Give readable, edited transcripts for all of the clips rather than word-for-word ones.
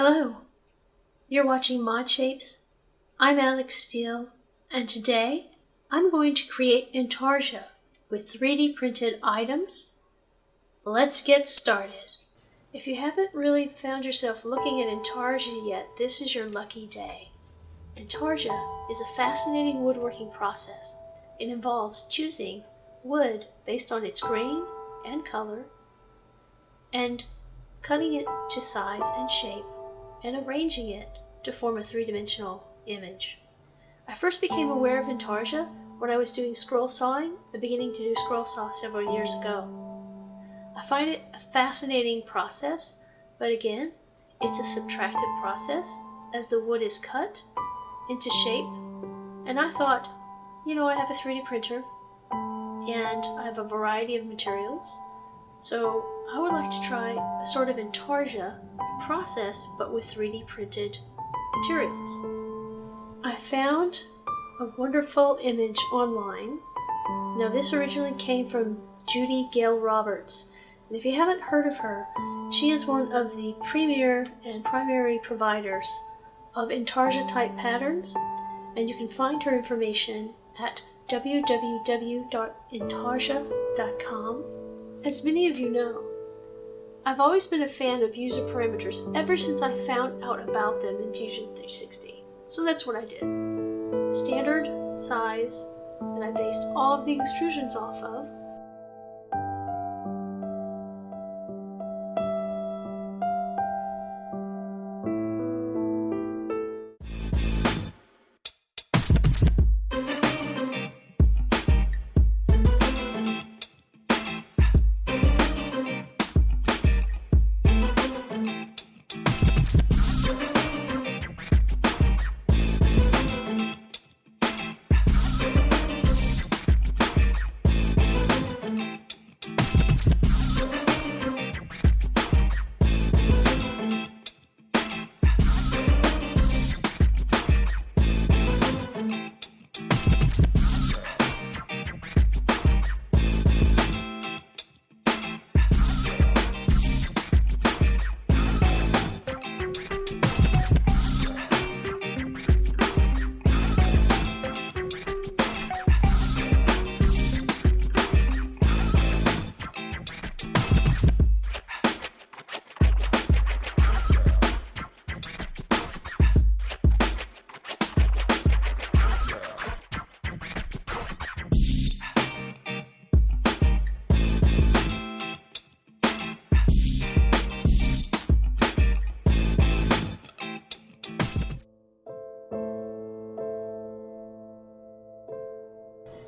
Hello, you're watching ModShapes. I'm Alex Steele, and today I'm going to create Intarsia with 3D printed items. Let's get started. If you haven't really found yourself looking at Intarsia yet, this is your lucky day. Intarsia is a fascinating woodworking process. It involves choosing wood based on its grain and color, and cutting it to size and shape, and arranging it to form a three-dimensional image. I first became aware of Intarsia when I was doing scroll sawing, beginning to do scroll saw several years ago. I find it a fascinating process, but again, it's a subtractive process as the wood is cut into shape. And I thought, I have a 3D printer and I have a variety of materials, so I would like to try a sort of Intarsia process, but with 3D printed materials. I found a wonderful image online. Now, this originally came from Judy Gail Roberts, and if you haven't heard of her, she is one of the premier and primary providers of Intarsia type patterns, and you can find her information at www.intarsia.com. As many of you know, I've always been a fan of user parameters ever since I found out about them in Fusion 360. So that's what I did. Standard size that I based all of the extrusions off of.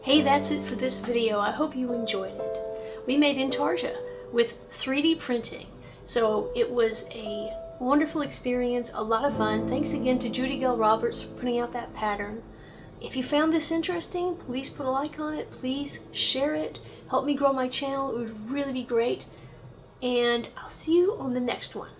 Hey, that's it for this video. I hope you enjoyed it. We made Intarsia with 3D printing, so it was a wonderful experience, a lot of fun. Thanks again to Judy Gail Roberts for putting out that pattern. If you found this interesting, please put a like on it, please share it, help me grow my channel. It would really be great, and I'll see you on the next one.